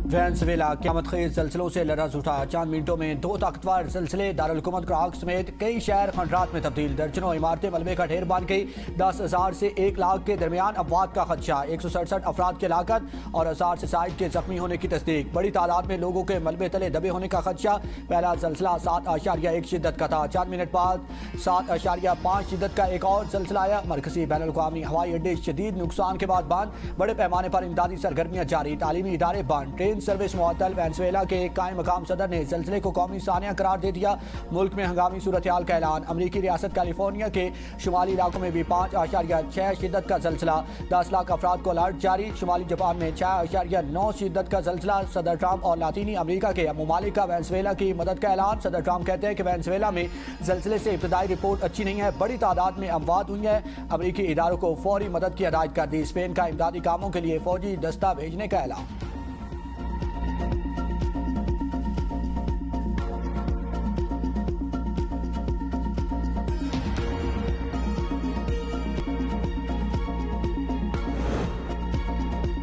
Venezuela क़यामत खेज़ ज़लज़लों से लरज़ उठा। चंद मिनटों में दो ताकतवर ज़लज़ले दारुल हुकूमत कराची समेत कई शहर खंडरात में तब्दील। दर्जनों इमारतें मलबे का ढेर बन गई। 10,000 से 1 लाख के दरमियान अमवात का खदशा। 167 अफराद की हलाकत और 1000 से ज़ायद के जख्मी होने की तस्दीक। बड़ी तादाद में लोगों के मलबे तले दबे होने का खदशा। पहला ज़लज़ला 7.1 शिद्दत का था। चंद मिनट बाद 7.5 शिद्दत का एक और ज़लज़ला आया। मरकजी बैनुल-अक़वामी हवाई अड्डे शदीद नुकसान के बाद बंद। बड़े पैमाने पर इमदादी सरगर्मियाँ जारी। तालीमी इदारे बंद। ट्रेन सर्विस मुअत्तल। वेनेजुएला के कायम मकाम सदर ने ज़लज़ले को कौमी सानिया करार दे दिया। मुल्क में हंगामी सूरत हाल का ऐलान। अमरीकी रियासत कैलिफोर्निया के शुमाली इलाकों में भी 5.6 शिद्दत का ज़लज़ला। 10 लाख अफराद को अलर्ट जारी। शुमाली जापान में 6.9 शिद्दत का ज़लज़ला। सदर ट्रंप और लातीनी अमरीका के ममालिक का वेनेजुएला की मदद का ऐलान। सदर ट्रंप कहते हैं कि वेनेजुएला में ज़लज़ले से इब्तदाई रिपोर्ट अच्छी नहीं है। बड़ी तादाद में अमवात हुई है। अमरीकी इदारों को फौरी मदद की हिदायत कर दी। स्पेन का इमदादी कामों के लिए फौजी दस्ता भेजने का ऐलान।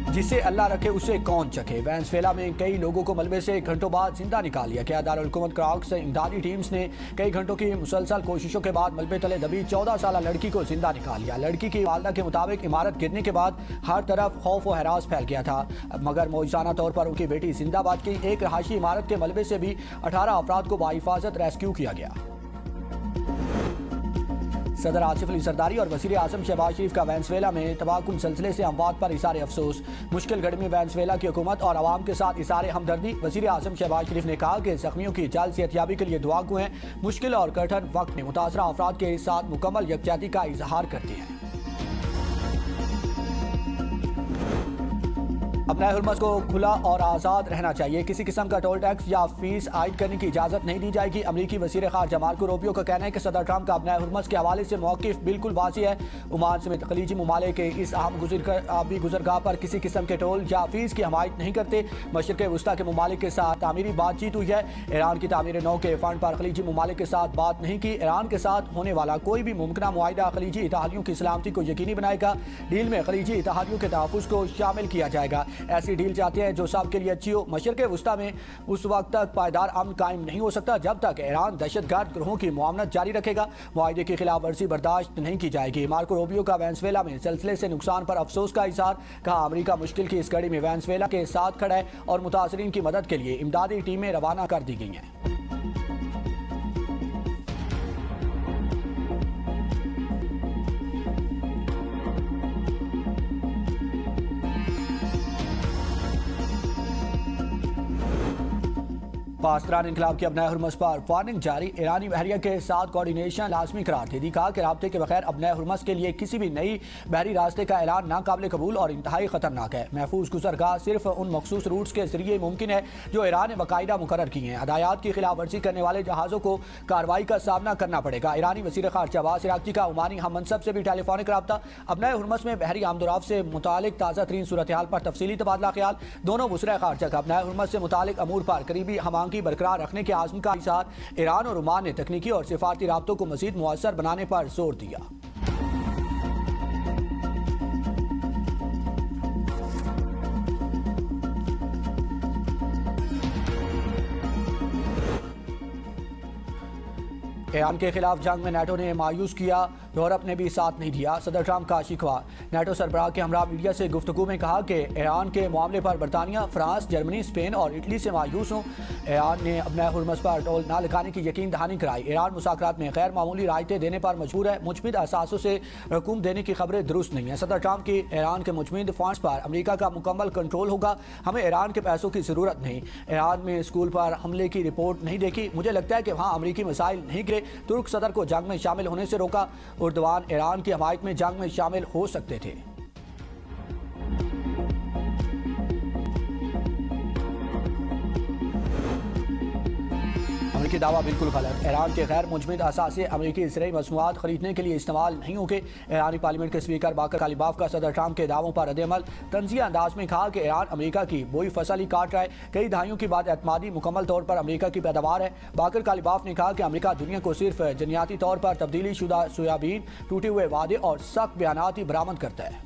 जिसे अल्लाह रखे उसे कौन चखे। वेनेजुएला में कई लोगों को मलबे से घंटों बाद जिंदा निकाल लिया गया। दारुल हुकूमत कराची से इमदादी टीम्स ने कई घंटों की मुसलसल कोशिशों के बाद मलबे तले दबी 14 साल लड़की को जिंदा निकाल लिया। लड़की की वालदा के मुताबिक इमारत गिरने के बाद हर तरफ खौफ व हरास फैल गया था, मगर मौजूदाना तौर पर उनकी बेटी जिंदाबाद की। एक रहायशी इमारत के मलबे से भी 18 अफराद को बाहिफाजत रेस्क्यू किया गया। सदर आसिफ अली जरदारी और वज़ीर आज़म शहबाज शरीफ का वेनेजुएला में तबाहकुन सिलसिले से अमवात पर इज़हार अफसोस। मुश्किल घड़ी में वेनेजुएला की हुकूमत और आवाम के साथ इज़हार हमदर्दी। वज़ीर आज़म शहबाज शरीफ ने कहा कि जख्मियों की जल्द सेहतयाबी के लिए दुआ गो हैं। मुश्किल और कठिन वक्त में मुतासरा अफराद के साथ मुकम्मल यकजहती का इजहार करती हैं। अपने हुर्मत को खुला और आज़ाद रहना चाहिए। किसी किस्म का टोल टैक्स या फीस आयद करने की इजाज़त नहीं दी जाएगी। अमरीकी वज़ीर ख़ारजा मार्को रूबियो का कहना है कि सदर ट्रंप का अपने हुर्मत के हवाले से मौक़िफ़ बिल्कुल वाज़ेह है। ओमान समेत खलीजी ममालिक के इस अहम गुज़रगाह पर किसी किस्म के टोल या फीस की हमायत नहीं करते। मशरिक़ वस्ता के ममालिक के साथ तामीरी बातचीत हुई है। ईरान की तामीर नौ के फ़ंड पर खलीजी ममालिक के साथ बात नहीं की। ईरान के साथ होने वाला कोई भी मुमकिन मुआहिदा खलीजी इत्तेहादियों की सलामती को यकीनी बनाएगा। डील में खलीजी इत्तेहादियों के तहफ़्फ़ुज़ को शामिल किया जाएगा। ऐसी डील चाहते हैं जो सब के लिए अच्छी हो। मशरिक़ वस्ता में उस वक्त तक पायदार अमन कायम नहीं हो सकता जब तक ईरान दहशतगर्द ग्रोहों की मुआवनत जारी रखेगा। मुआहिदे की खिलाफ वर्जी बर्दाश्त नहीं की जाएगी। मार्को रूबियो का वेनेजुएला में सिलसिले से नुकसान पर अफसोस का इज़हार। कहा, अमरीका मुश्किल की इस घड़ी में वेनेजुएला के साथ खड़ा है और मुतासरीन की मदद के लिए इमदादी टीमें रवाना कर दी गई हैं। पासदारान इनकलाब की अपने हुर्मत पर वार्निंग जारी। ईरानी बहरिया के साथ कोऑर्डिनेशन लाजमी करार दे दी। कहा कि राब्ते के बगैर अपने हुर्मत के लिए किसी भी नई बहरी रास्ते का ऐलान नाकाबिल कबूल और इंतहाई खतरनाक है। महफूज गुजरगाह सिर्फ उन मखसूस रूट्स के जरिए मुमकिन है जो ईरान ने बाकायदा मुकर्रर किए हैं। हदायत की खिलाफ वर्जी करने वाले जहाज़ों को कार्रवाई का सामना करना पड़ेगा। ईरानी वज़ीर ख़ारजा अब्बास इराक़ची का ओमानी हम मनसब से भी टेलीफोनिक रब्ता। अपने हुर्मत में बहरी आमदोरफ्त से मुतालिक ताज़ा तरीन सूरत हाल पर तफसीली तबादला ख्याल। दोनों वज़ीर ख़ारजा का अपने हुर्मत से मुतालिक अमूर पर करीबी हमांगी बरकरार रखने के आज़म का इज़हार। ईरान और ओमान ने तकनीकी और सिफारती राब्तों को मज़ीद मुअस्सर बनाने पर जोर दिया। ईरान के खिलाफ जंग में नेटो ने मायूस किया। यूरोप ने भी साथ नहीं दिया। सदर ट्रंप का शिकवा। नेटो सरबराह के हमरा मीडिया से गुफ्तगू में कहा कि ईरान के मामले पर बरतानिया, फ्रांस, जर्मनी, स्पेन और इटली से मायूस हूँ। ईरान ने अपने हुर्मत पर टोल न लगाने की यकीन दहानी कराई। ईरान मुज़ाकरात में गैर मामूली रायतें देने पर मजबूर है। मुजमिद असासों से रकूम देने की खबरें दुरुस्त नहीं है। सदर ट्रंप की ईरान के मुजमिद फंड्स पर अमरीका का मुकम्मल कंट्रोल होगा। हमें ईरान के पैसों की ज़रूरत नहीं। ईरान में स्कूल पर हमले की रिपोर्ट नहीं देखी। मुझे लगता है कि वहाँ अमरीकी मिसाइल नहीं गिरे। तुर्क सदर को जंग में शामिल होने से रोका। उर्दवान ईरान की हमायत में जंग में शामिल हो सकते थे। अमरीकी दावा बिल्कुल गलत। ईरान के गैर मुजमिद असासे अमरीकी ज़रई मसनूआत खरीदने के लिए इस्तेमाल नहीं होंगे। ईरानी पार्लियामेंट के स्पीकर बाकर कालिबाफ का सदर ट्रंप के दावों पर रद्द-ए-अमल। तंज़िया अंदाज में कहा कि ईरान अमरीका की बोई फसल ही काट रहा है। कई दहाइयों की बाद एतमादी मुकम्मल तौर पर अमरीका की पैदावार है। बाकर कालिबाफ ने कहा कि अमरीका दुनिया को सिर्फ जनियाती तौर पर तब्दीली शुदा सोयाबीन, टूटे हुए वादे और सख्त बयानात ही बरामद करता है।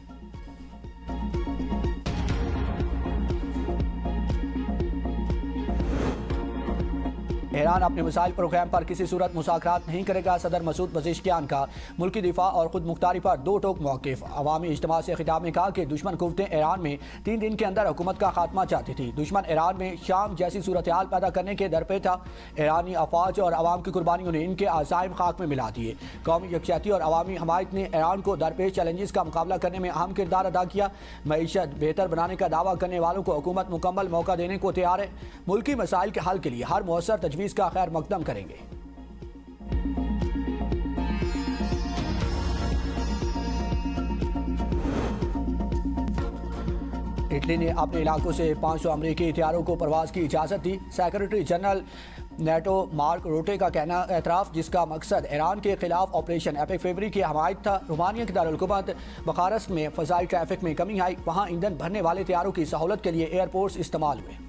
ईरान अपने मिसाइल प्रोग्राम पर किसी सूरत मुज़ाकरात नहीं करेगा। सदर मसूद पज़ेश्कियान का मुल्की दिफा और खुद मुख्तारी पर दो टोक मौक़िफ़। अवामी इज्तिमा से खिताब में कहा कि दुश्मन कुव्वतें ईरान में 3 दिन के अंदर हुकूमत का खात्मा चाहती थी। दुश्मन ईरान में शाम जैसी सूरत हाल पैदा करने के दर पे था। ईरानी अफवाज और अवाम की कुर्बानियों ने इनके आज़ाइम खाक में मिला दिए। कौमी यकजहती और अवामी हमायत ने ईरान को दरपेश चैलेंजेस का मुकाबला करने में अहम किरदार अदा किया। मईशत बेहतर बनाने का दावा करने वालों को हुकूमत मुकम्मल मौका देने को तैयार है। मुल्की मसाइल के हल के लिए हर मौसर तजवीज़ का खैर मकदम करेंगे। इटली ने अपने इलाकों से 500 अमरीकी हथियारों को परवाज की इजाज़त दी। Secretary general NATO Mark Rutte का कहना एतराफ़, जिसका मकसद ईरान के खिलाफ ऑपरेशन एपिक फेवरी की हमायत था। रोमानिया के दारुल-हुकूमत बुखारेस्ट में फ़ज़ाई ट्रैफिक में कमी आई। वहाँ ईंधन भरने वाले हथियारों की सहूलत के लिए एयरपोर्ट्स इस्तेमाल हुए।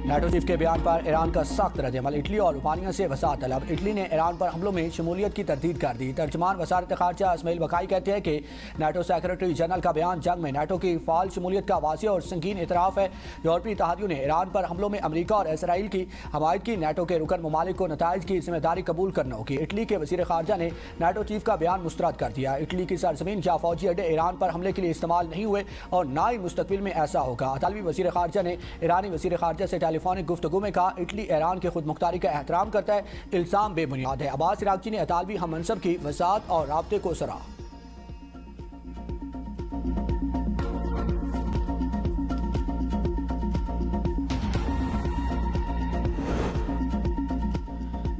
नेटो चीफ के बयान पर ईरान का सख्त रद्द-ए-अमल। इटली और रोमानिया से वसात तलब। इटली ने ईरान पर हमलों में शमूलियत की तरदीद कर दी। तर्जमान वज़ारत ख़ारजा इस्माइल बकाई कहते हैं कि नेटो सेक्रेटरी जनरल का बयान जंग में नेटो की फ़ाल शमूलियत का वाज़ेह और संगीन इतराफ़ है। यूरोपीय इत्तेहादियों ने ईरान पर हमलों में अमरीका और इसराइल की हमायत की। नेटो के रुकन ममालिक को नताइज की जिम्मेदारी कबूल करना होगी। इटली के वज़ीर ख़ारजा ने नेटो चीफ का बयान मुस्तरद कर दिया। इटली की सरजमीन या फौजी अड्डे ईरान पर हमले के लिए इस्तेमाल नहीं हुए और ना ही मुस्तकबिल में ऐसा होगा। इतालवी वज़ीर ख़ारजा ने ईरानी वज़ीर ख़ारजा से टेलीफोनिक गुफ्तगू में इटली ईरान के खुद मुख्तारी का एहतराम करता है। इल्जाम बेबुनियाद है। अब्बास इराक़ची ने इतालवी हम मनसब की वसात और राब्ते को सराहा।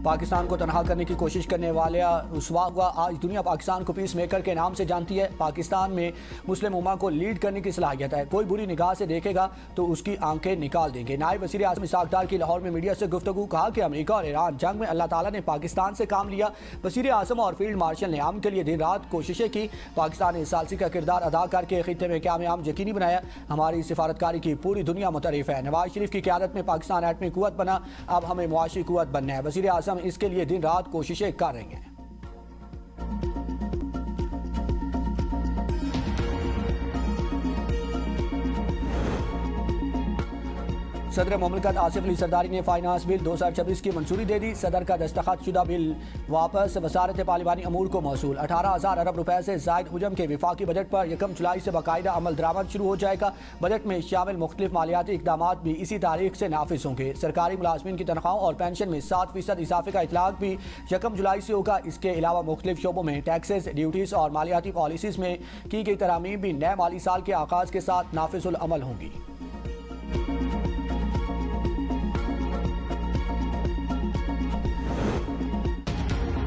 पाकिस्तान को तनहा करने की कोशिश करने वाले रुसवा हुआ। आज दुनिया पाकिस्तान को पीस मेकर के नाम से जानती है। पाकिस्तान में मुस्लिम उम्मा को लीड करने की सलाहियत है। कोई बुरी निगाह से देखेगा तो उसकी आंखें निकाल देंगे। नायब वज़ीर आज़म इसहाक़ डार की लाहौर में मीडिया से गुफ्तगू। कहा कि अमेरिका और ईरान जंग में अल्लाह ताला ने पाकिस्तान से काम लिया। वज़ीर आज़म और फील्ड मार्शल ने अमन के लिए दिन रात कोशिशें की। पाकिस्तान ने सालसी का किरदार अदा करके खित्ते में क़याम यकीनी बनाया। हमारी सिफारतकारी की पूरी दुनिया मुतरफ़ है। नवाज शरीफ की क़यादत में पाकिस्तान एटमी क़ुव्वत बना। अब हमें मुआशी क़ुव्वत बनना है। वज़ीर आज़म इसके लिए दिन रात कोशिशें कर रही हैं। सदर मुमलिकत आसिफ अली सरदारी ने फाइनेंस बिल 2026 की मंजूरी दे दी। सदर का दस्तखत शुदा बिल वापस वजारत पार्लिमानी अमूर को मौसूल। 18,000 अरब रुपए से जायद हुजम के विफाकी बजट पर 1 जुलाई से बाकायदा अमल दरामद शुरू हो जाएगा। बजट में शामिल मुख्तलिफ मालियाती इकदाम भी इसी तारीख से नाफिज होंगे। सरकारी मुलाजमीन की तनख्वाहों और पेंशन में 7% इजाफे का इतलाक भी 1 जुलाई से होगा। इसके अलावा मुख्तलिफ शोबों में टैक्सेस, ड्यूटीज और मालियाती पॉलिसीज में की गई तरामीम भी नए माली साल के आगाज के साथ नाफिजुल अमल होंगी।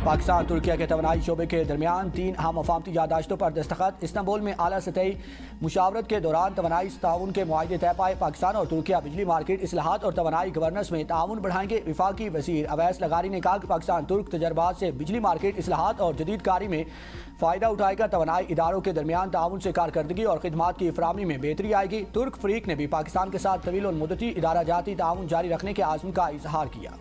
पाकिस्तान तुर्किया के तवानाई शोबे के दरमियान 3 अहम मफाहमती यादाश्तों पर दस्तखत। इस्तांबुल में आला सतही मुशावरत के दौरान तवानाई ताउन के मुआहदे तय पाए। पाकिस्तान और तुर्किया बिजली मार्केट इस्लाहात और तवानाई गवर्नेंस में ताउन बढ़ाएंगे। विफाकी वजीर अवैस लगारी ने कहा कि पाकिस्तान तुर्क तजर्बात से बिजली मार्केट इस्लाहात और जदीद कारी में फ़ायदा उठाएगा। तवानाई इदारों के दरमियान ताउन से कारकर्दगी और खिदमात की फराहमी में बेहतरी आएगी। तुर्क फरीक ने भी पाकिस्तान के साथ तवील और मुद्दती इदारा जाती ताउन जारी रखने के आज़म का इजहार किया।